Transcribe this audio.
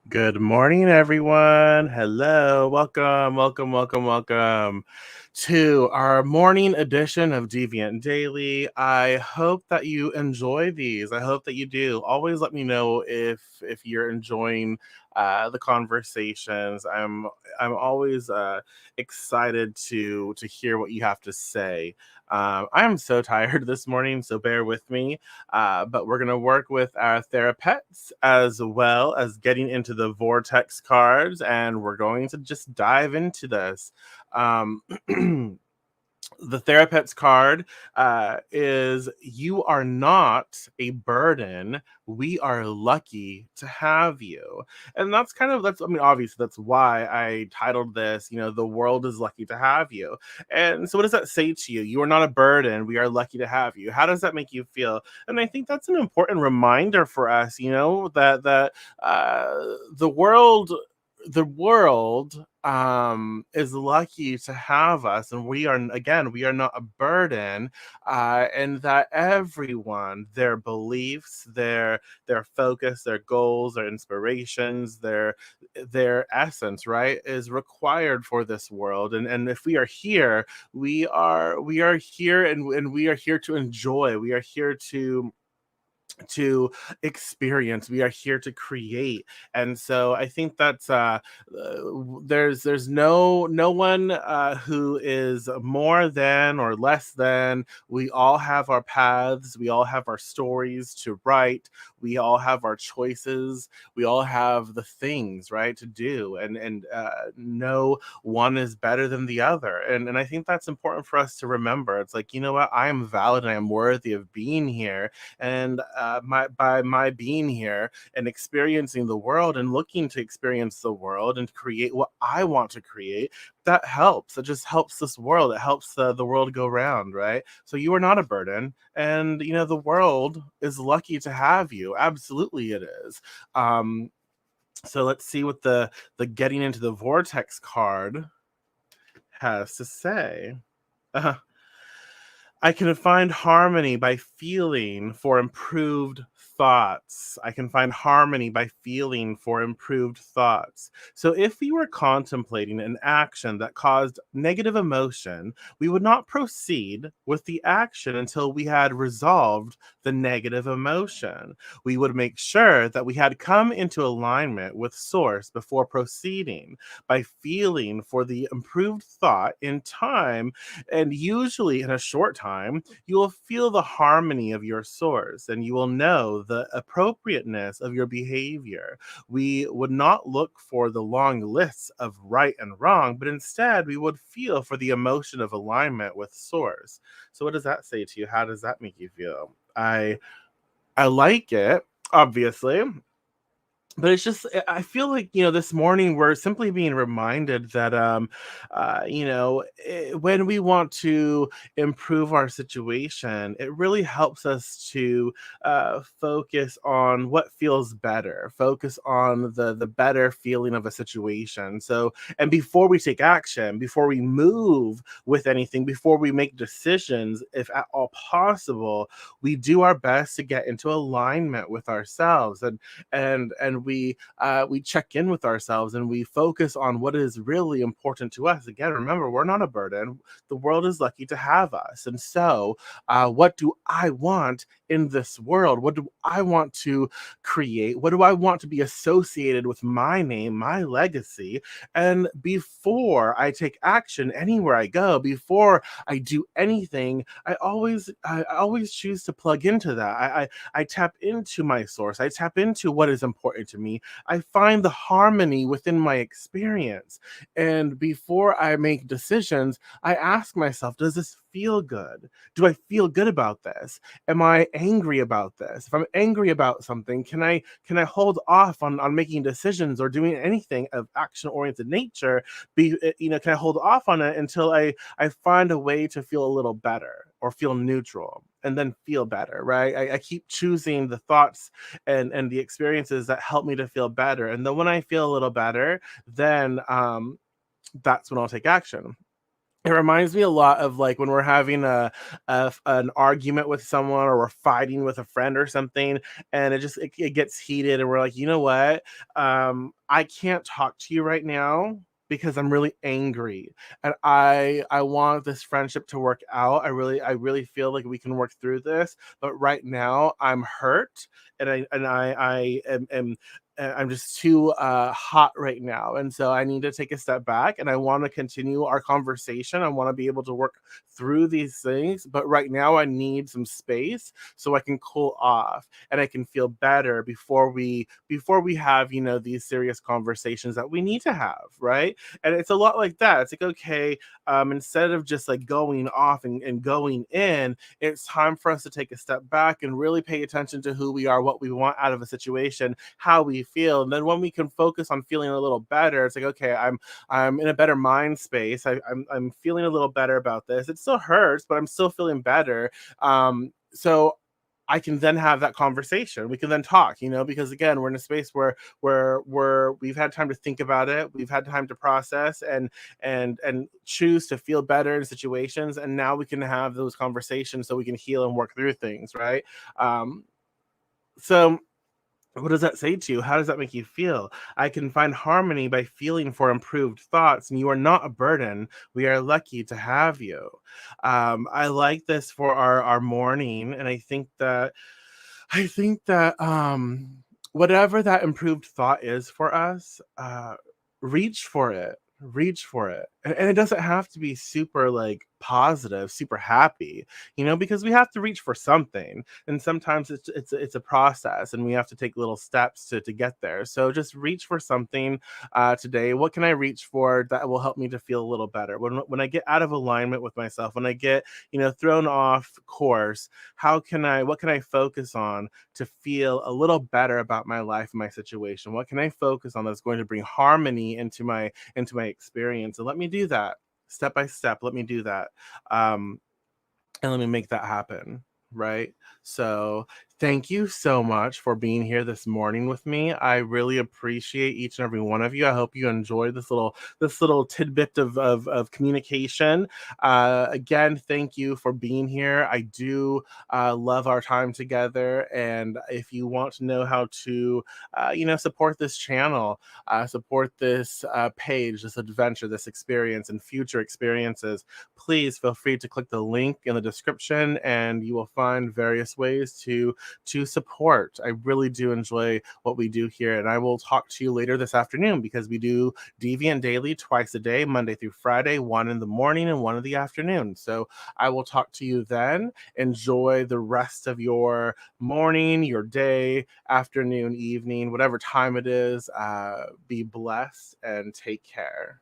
Good morning, everyone. Hello. Welcome to our morning edition of Deviant Daily. I hope that you enjoy these. I hope that you do. Always let me know if you're enjoying the conversations. I'm always excited to hear what you have to say. I am so tired this morning, so bear with me. But we're going to work with our Thera-Pets as well as getting into the Vortex cards, and we're going to just dive into this. Um, the Thera-Pets card is you are not a burden. We are lucky to have you. And I mean, obviously, that's why I titled this, the world is lucky to have you. And so, what does that say to you? You are not a burden. We are lucky to have you. How does that make you feel? And I think that's an important reminder for us, that the world is lucky to have us, and we are not a burden, and that everyone, their beliefs, their focus, their goals, their inspirations, their essence, right, is required for this world. And if we are here, we are here, and we are here to enjoy. We are here to experience. We are here to create. And so I think that's there's no one who is more than or less than. We all have our paths, we all have our stories to write, we all have our choices, we all have the things, right, to do. And no one is better than the other. And I think that's important for us to remember. It's like, you know what, I am valid and I am worthy of being here. And by my being here and experiencing the world and looking to experience the world and create what I want to create, that helps. It just helps this world. It helps the world go round, right? So you are not a burden, and the world is lucky to have you. Absolutely, it is. So let's see what the getting into the vortex card has to say. I can find harmony by feeling for improved thoughts. I can find harmony by feeling for improved thoughts. So, if we were contemplating an action that caused negative emotion, we would not proceed with the action until we had resolved the negative emotion. We would make sure that we had come into alignment with Source before proceeding. By feeling for the improved thought in time, and usually in a short time, you will feel the harmony of your source, and you will know the appropriateness of your behavior. We would not look for the long lists of right and wrong, but instead we would feel for the emotion of alignment with source. So what does that say to you? How does that make you feel? I like it, obviously, but it's just I feel like this morning we're simply being reminded that when we want to improve our situation, it really helps us to focus on what feels better, focus on the better feeling of a situation. So, and before we take action, before we move with anything, before we make decisions, if at all possible, we do our best to get into alignment with ourselves. And we check in with ourselves and we focus on what is really important to us. Again, remember, we're not a burden. The world is lucky to have us. And so what do I want in this world? What do I want to create? What do I want to be associated with my name, my legacy? And before I take action anywhere I go, before I do anything, I always choose to plug into that. I tap into my source. I tap into what is important to me. I find the harmony within my experience. And before I make decisions, I ask myself, does this feel good? Do I feel good about this? Am I angry about this? If I'm angry about something, can I hold off on making decisions or doing anything of action oriented nature? Can I hold off on it until I find a way to feel a little better or feel neutral and then feel better, right? I keep choosing the thoughts and the experiences that help me to feel better. And then when I feel a little better, then that's when I'll take action. It reminds me a lot of, like, when we're having an argument with someone or we're fighting with a friend or something, and it gets heated, and we're like, "You know what? I can't talk to you right now because I'm really angry, and I want this friendship to work out. I really feel like we can work through this, but right now I'm hurt, and I'm just too hot right now. And so I need to take a step back and I want to continue our conversation. I want to be able to work through these things. But right now I need some space so I can cool off and I can feel better before we have, these serious conversations that we need to have, right? And it's a lot like that. It's like, okay, instead of just like going off and going in, it's time for us to take a step back and really pay attention to who we are, what we want out of a situation, how we feel. And then when we can focus on feeling a little better, it's like, okay, I'm in a better mind space. I'm feeling a little better about this. It still hurts, but I'm still feeling better. So I can then have that conversation. We can then talk, because again, we're in a space where we've had time to think about it, we've had time to process and choose to feel better in situations, and now we can have those conversations so we can heal and work through things, right? Um, so what does that say to you? How does that make you feel? I can find harmony by feeling for improved thoughts, and you are not a burden. We are lucky to have you. I like this for our morning, and I think that whatever that improved thought is for us, reach for it. Reach for it. And it doesn't have to be super like positive, super happy, because we have to reach for something. And sometimes it's a process and we have to take little steps to get there. So just reach for something today. What can I reach for that will help me to feel a little better? When I get out of alignment with myself, when I get, thrown off course, what can I focus on to feel a little better about my life and my situation? What can I focus on that's going to bring harmony into my experience? And let me do that step by step. Let me do that. Um, and let me make that happen. Right. So thank you so much for being here this morning with me. I really appreciate each and every one of you. I hope you enjoyed this little tidbit of communication. Again, thank you for being here. I do love our time together. And if you want to know how to, support this channel, support this page, this adventure, this experience, and future experiences, please feel free to click the link in the description and you will find various ways to support. I really do enjoy what we do here, and I will talk to you later this afternoon because we do Deviant Daily twice a day, Monday through Friday, one in the morning and one in the afternoon. So I will talk to you then. Enjoy the rest of your morning, your day, afternoon, evening, whatever time it is. Be blessed and take care.